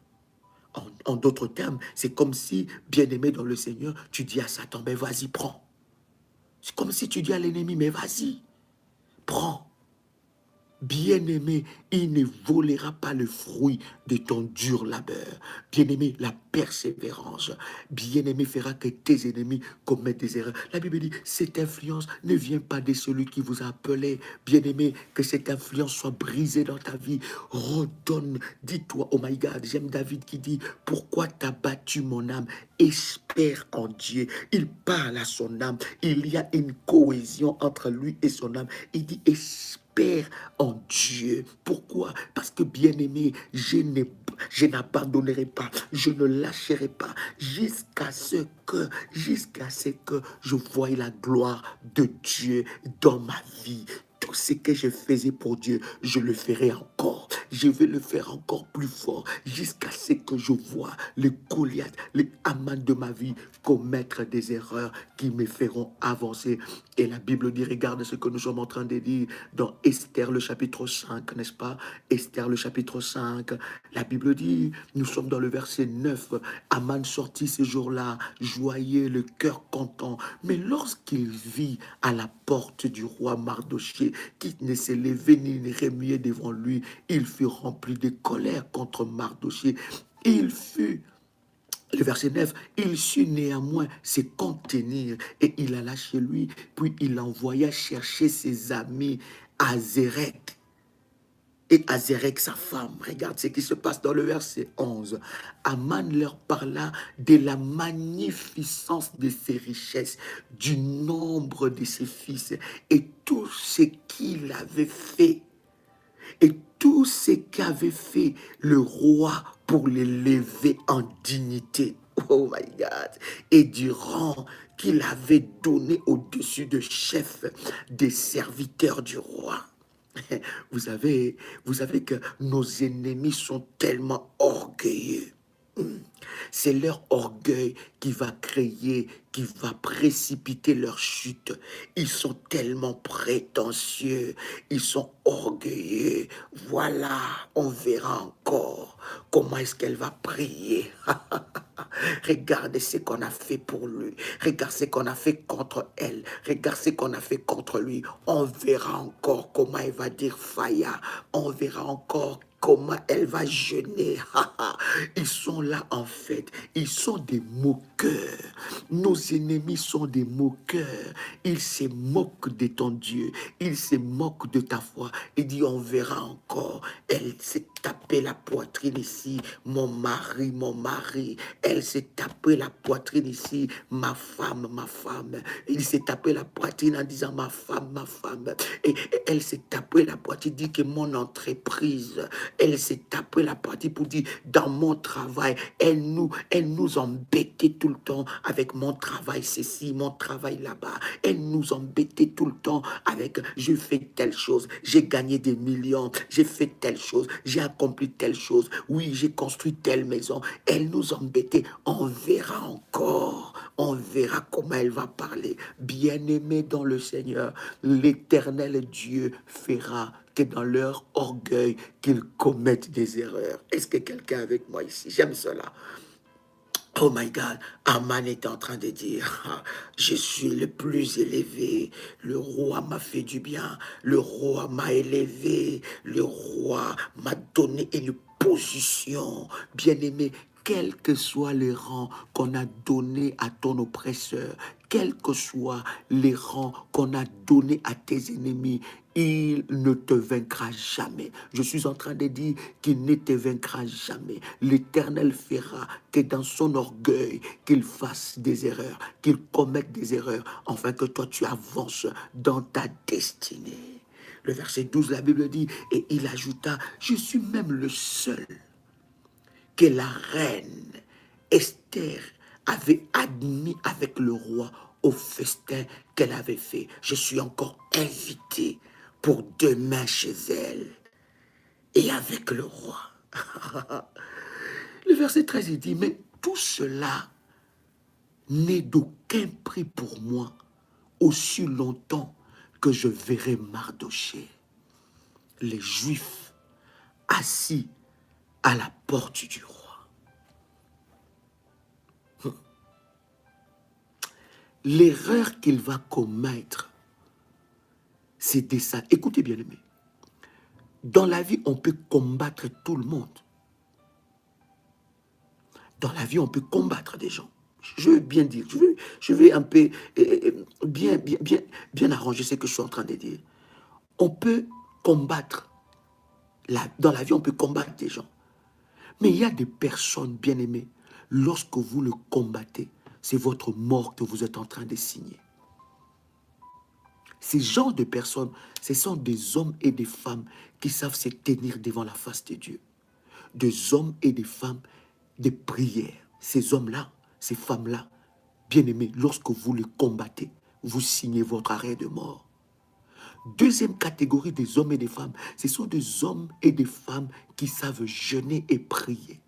En d'autres termes, c'est comme si, bien-aimé dans le Seigneur, tu dis à Satan, mais vas-y, prends. C'est comme si tu dis à l'ennemi, mais vas-y, prends. Bien-aimé, il ne volera pas le fruit de ton dur labeur. Bien-aimé, la persévérance. Bien-aimé fera que tes ennemis commettent des erreurs. La Bible dit, cette influence ne vient pas de celui qui vous a appelé. Bien-aimé, que cette influence soit brisée dans ta vie. Redonne, dis-toi, oh my God, j'aime David qui dit, pourquoi t'as battu mon âme? Espère en Dieu. Il parle à son âme. Il y a une cohésion entre lui et son âme. Il dit, espère en Dieu. Pourquoi? Parce que bien-aimé, je n'abandonnerai pas, je ne lâcherai pas jusqu'à ce que je voie la gloire de Dieu dans ma vie. Tout ce que je faisais pour Dieu, je le ferai encore. Je vais le faire encore plus fort jusqu'à ce que je vois les Goliath, les Aman de ma vie commettre des erreurs qui me feront avancer. Et la Bible dit, regarde ce que nous sommes en train de dire dans Esther le chapitre 5, n'est-ce pas? Esther le chapitre 5, la Bible dit, nous sommes dans le verset 9, Aman sortit ce jour-là, joyeux, le cœur content. Mais lorsqu'il vit à la porte du roi Mardochée, qui ne se levait ni ne remuait devant lui, il fut rempli de colère contre Mardochée. Il fut le verset 9, il sut néanmoins se contenir et il alla chez lui, puis il envoya chercher ses amis à Zérek. Et Azérek, sa femme, regarde ce qui se passe dans le verset 11. Aman leur parla de la magnificence de ses richesses, du nombre de ses fils et tout ce qu'il avait fait. Et tout ce qu'avait fait le roi pour l'élever en dignité. Oh my God. Et du rang qu'il avait donné au-dessus de chef des serviteurs du roi. Vous savez que nos ennemis sont tellement orgueilleux. C'est leur orgueil qui va créer, qui va précipiter leur chute. Ils sont tellement prétentieux, ils sont orgueilleux. Voilà, on verra encore comment est-ce qu'elle va prier. Regardez ce qu'on a fait pour lui. Regarde ce qu'on a fait contre elle. Regarde ce qu'on a fait contre lui. On verra encore comment elle va dire Faya. On verra encore comment elle va jeûner. Ils sont là en fait. Ils sont des moqueurs. Nos ennemis sont des moqueurs. Ils se moquent de ton Dieu. Ils se moquent de ta foi. Il dit on verra encore. Elle s'est tapée la poitrine ici. Mon mari, mon mari. Elle s'est tapée la poitrine ici. Ma femme, ma femme. Il s'est tapé la poitrine en disant ma femme, ma femme. Et elle s'est tapée la poitrine, dit que mon entreprise. Elle s'est tapée la poitrine pour dire dans mon travail. Elle nous embêtait tout le temps avec mon travail ceci, mon travail là-bas. Elle nous embêtait tout le temps avec je fais telle chose, j'ai gagné des millions, j'ai fait telle chose, j'ai accompli telle chose, oui, j'ai construit telle maison. Elle nous embêtait. On verra encore. On verra comment elle va parler. Bien-aimé dans le Seigneur, l'Éternel Dieu fera que dans leur orgueil, qu'ils commettent des erreurs. Est-ce que quelqu'un est avec moi ici? J'aime cela. Oh my God, Aman est en train de dire, ah, je suis le plus élevé, le roi m'a fait du bien, le roi m'a élevé, le roi m'a donné une position. Bien-aimé, quel que soit les rangs qu'on a donnés à ton oppresseur, quels que soient les rangs qu'on a donnés à tes ennemis, il ne te vaincra jamais. Je suis en train de dire qu'il ne te vaincra jamais. L'Éternel fera que dans son orgueil, qu'il fasse des erreurs, qu'il commette des erreurs, afin que toi tu avances dans ta destinée. Le verset 12, la Bible dit, et il ajouta, je suis même le seul que la reine Esther avait admis avec le roi au festin qu'elle avait fait. Je suis encore invité pour demain chez elle et avec le roi. Le verset 13, il dit, mais tout cela n'est d'aucun prix pour moi aussi longtemps que je verrai Mardochée, les Juifs assis à la porte du roi. L'erreur qu'il va commettre, c'est de ça. Écoutez bien aimé, Dans la vie, on peut combattre tout le monde. Dans la vie, on peut combattre des gens. Je veux bien dire, je veux un peu bien arranger ce que je suis en train de dire. On peut combattre, dans la vie, on peut combattre des gens. Mais il y a des personnes bien-aimées, lorsque vous le combattez, c'est votre mort que vous êtes en train de signer. Ces genres de personnes, ce sont des hommes et des femmes qui savent se tenir devant la face de Dieu. Des hommes et des femmes de prière. Ces hommes-là, ces femmes-là, bien-aimés, lorsque vous les combattez, vous signez votre arrêt de mort. Deuxième catégorie des hommes et des femmes, ce sont des hommes et des femmes qui savent jeûner et prier.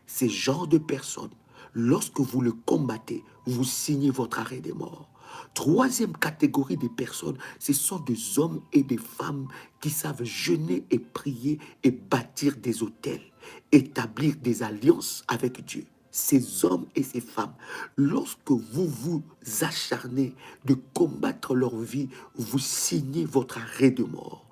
Ces genres de personnes, lorsque vous le combattez, vous signez votre arrêt de mort. Troisième catégorie de personnes, ce sont des hommes et des femmes qui savent jeûner et prier et bâtir des autels, établir des alliances avec Dieu. Ces hommes et ces femmes, lorsque vous vous acharnez de combattre leur vie, vous signez votre arrêt de mort.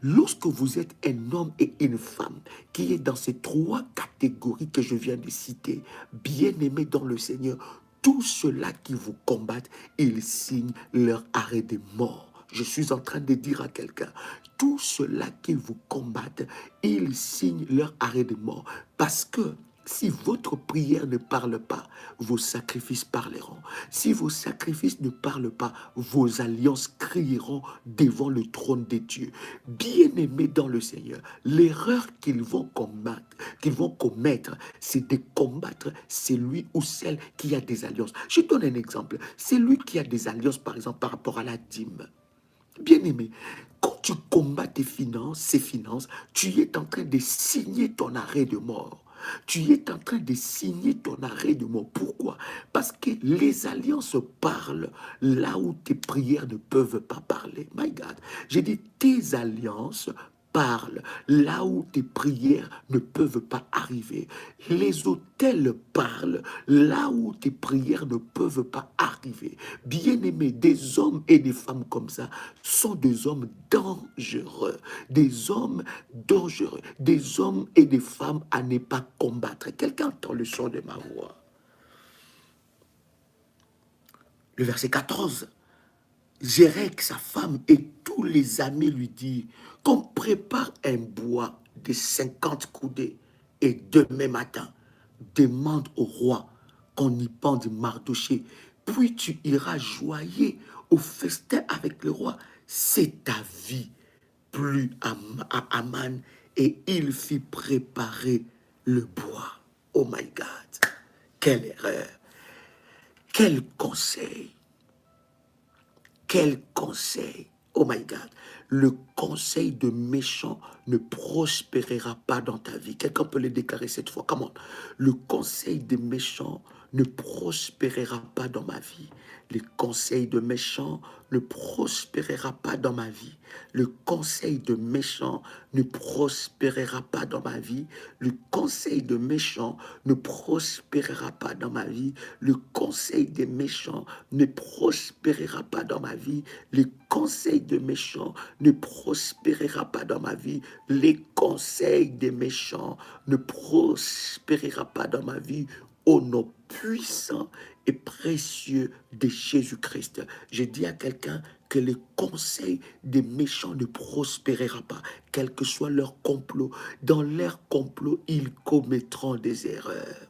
Lorsque vous êtes un homme et une femme qui est dans ces trois catégories que je viens de citer, bien-aimés dans le Seigneur, tous ceux-là qui vous combattent, ils signent leur arrêt de mort. Je suis en train de dire à quelqu'un, tous ceux-là qui vous combattent, ils signent leur arrêt de mort. Parce que si votre prière ne parle pas, vos sacrifices parleront. Si vos sacrifices ne parlent pas, vos alliances crieront devant le trône de Dieu. Bien-aimés dans le Seigneur, l'erreur qu'ils vont commettre, c'est de combattre celui ou celle qui a des alliances. Je donne un exemple. Celui qui a des alliances, par exemple, par rapport à la dîme. Bien-aimé, quand tu combats ses finances, tu es en train de signer ton arrêt de mort. Tu es en train de signer ton arrêt de mort. Pourquoi? Parce que les alliances parlent là où tes prières ne peuvent pas parler. My God, j'ai dit tes alliances parlent là où tes prières ne peuvent pas arriver. Les autels parlent là où tes prières ne peuvent pas arriver. Bien-aimés, des hommes et des femmes comme ça sont des hommes dangereux. Des hommes dangereux. Des hommes et des femmes à ne pas combattre. Quelqu'un entend le son de ma voix. Le verset 14. Zérek, sa femme et tous les amis lui disent qu'on prépare un bois de 50 coudées et demain matin, demande au roi qu'on y pende Mardochée, puis tu iras joyer au festin avec le roi. C'est ta vie. Plus à Aman et il fit préparer le bois. Oh my God, quelle erreur, quel conseil. Quel conseil! Oh my God! Le conseil de méchant ne prospérera pas dans ta vie. Quelqu'un peut le déclarer cette fois. Come on. Le conseil des méchants ne prospérera pas dans ma vie. Le conseil de méchant ne prospérera pas dans ma vie. Le conseil de méchant ne prospérera pas dans ma vie. Le conseil de méchant ne prospérera pas dans ma vie. Le conseil des méchants ne prospérera pas dans ma vie. Le conseil des méchants ne prospérera pas dans ma vie. Les conseils des méchants ne prospérera pas dans ma vie. Au nom puissant et précieux de Jésus-Christ. Je dis à quelqu'un que les conseils des méchants ne prospérera pas, quel que soit leur complot. Dans leur complot, ils commettront des erreurs.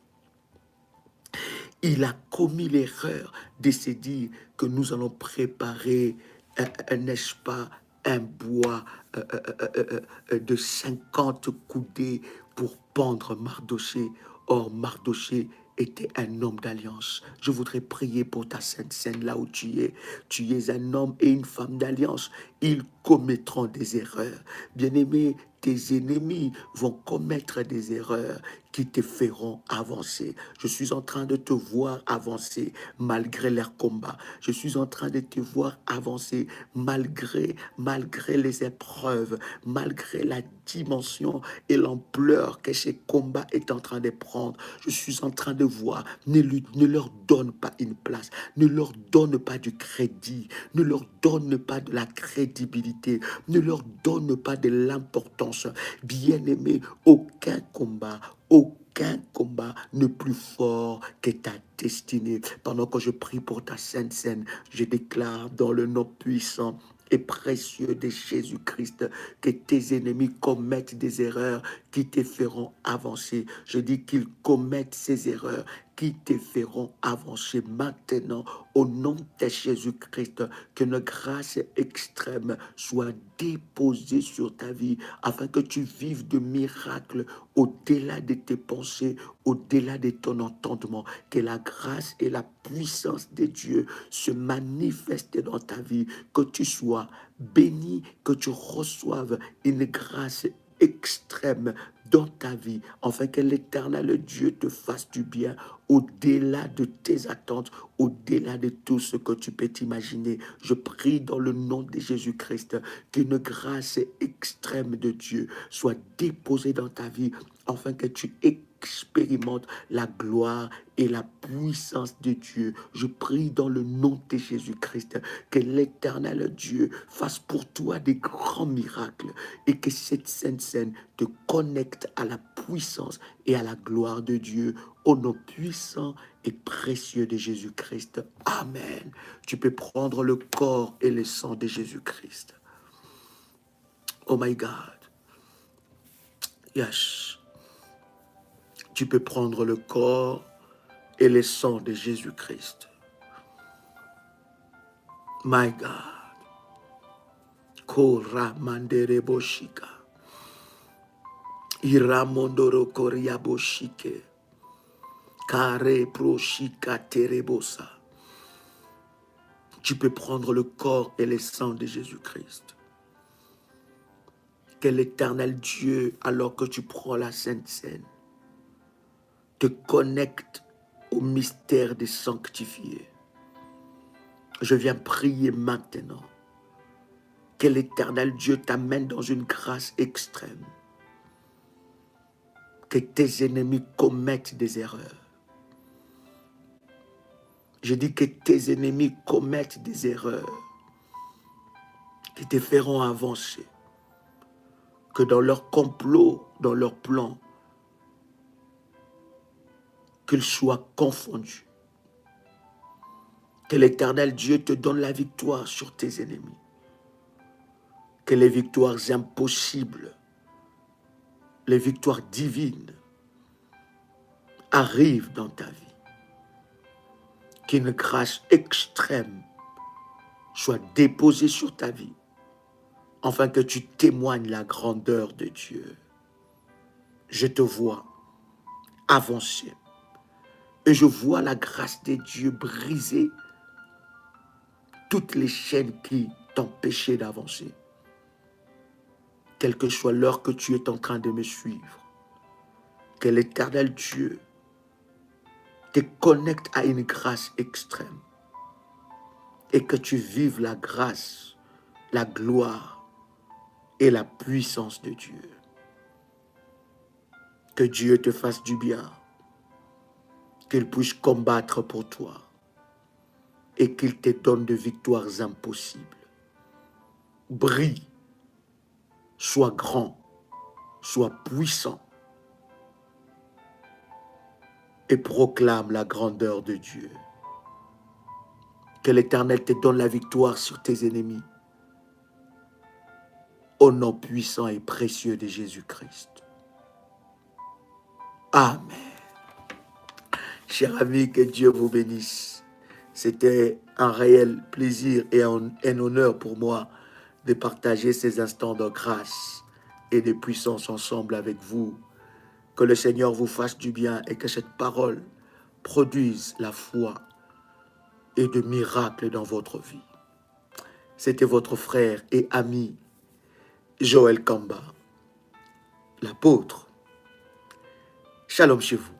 Il a commis l'erreur de se dire que nous allons préparer, n'est-ce pas, un bois de 50 coudées pour pendre Mardochée. Or, Mardochée était un homme d'alliance. Je voudrais prier pour ta sainte scène là où tu es. Tu es un homme et une femme d'alliance. Ils commettront des erreurs. Bien-aimé, tes ennemis vont commettre des erreurs qui te feront avancer. Je suis en train de te voir avancer malgré leurs combats. Je suis en train de te voir avancer malgré les épreuves, malgré la dimension et l'ampleur que ces combats est en train de prendre. Je suis en train de voir, ne leur donne pas une place, ne leur donne pas du crédit, ne leur donne pas de la crédibilité crédibilité. Ne leur donne pas de l'importance. Bien-aimé, aucun combat n'est plus fort que ta destinée. Pendant que je prie pour ta sainte scène, je déclare dans le nom puissant et précieux de Jésus-Christ que tes ennemis commettent des erreurs qui te feront avancer. Je dis qu'ils commettent ces erreurs qui te feront avancer maintenant au nom de Jésus-Christ. Qu'une grâce extrême soit déposée sur ta vie afin que tu vives de miracles au-delà de tes pensées, au-delà de ton entendement. Que la grâce et la puissance de Dieu se manifestent dans ta vie, que tu sois béni, que tu reçoives une grâce extrême dans ta vie, afin que l'Éternel Dieu te fasse du bien au-delà de tes attentes, au-delà de tout ce que tu peux t'imaginer. Je prie dans le nom de Jésus-Christ qu'une grâce extrême de Dieu soit déposée dans ta vie, afin que tu expérimentes la gloire et la puissance de Dieu. Je prie dans le nom de Jésus-Christ que l'Éternel Dieu fasse pour toi des grands miracles et que cette sainte scène te connecte à la puissance et à la gloire de Dieu au nom puissant et précieux de Jésus-Christ. Amen. Tu peux prendre le corps et le sang de Jésus-Christ. Oh my God. Yes. Tu peux prendre le corps et le sang de Jésus-Christ. My God. Kora mandere boshika. Iramondoro koria boshike. Kare proshika terebosa. Tu peux prendre le corps et le sang de Jésus-Christ. Que l'Éternel Dieu, alors que tu prends la Sainte Seine, te connecte au mystère des sanctifiés. Je viens prier maintenant que l'Éternel Dieu t'amène dans une grâce extrême. Que tes ennemis commettent des erreurs. Je dis que tes ennemis commettent des erreurs qui te feront avancer. Que dans leur complot, dans leur plan, qu'ils soient confondus. Que l'Éternel Dieu te donne la victoire sur tes ennemis. Que les victoires impossibles, les victoires divines arrivent dans ta vie. Qu'une grâce extrême soit déposée sur ta vie, afin que tu témoignes la grandeur de Dieu. Je te vois avancer et je vois la grâce de Dieu briser toutes les chaînes qui t'empêchaient d'avancer. Quelle que soit l'heure que tu es en train de me suivre, que l'Éternel Dieu te connecte à une grâce extrême et que tu vives la grâce, la gloire et la puissance de Dieu. Que Dieu te fasse du bien, qu'il puisse combattre pour toi et qu'il te donne de victoires impossibles. Brille, sois grand, sois puissant et proclame la grandeur de Dieu. Que l'Éternel te donne la victoire sur tes ennemis. Au nom puissant et précieux de Jésus-Christ. Amen. Chers amis, que Dieu vous bénisse. C'était un réel plaisir et un honneur pour moi de partager ces instants de grâce et de puissance ensemble avec vous. Que le Seigneur vous fasse du bien et que cette parole produise la foi et de miracles dans votre vie. C'était votre frère et ami Joël Kamba, l'apôtre. Shalom chez vous.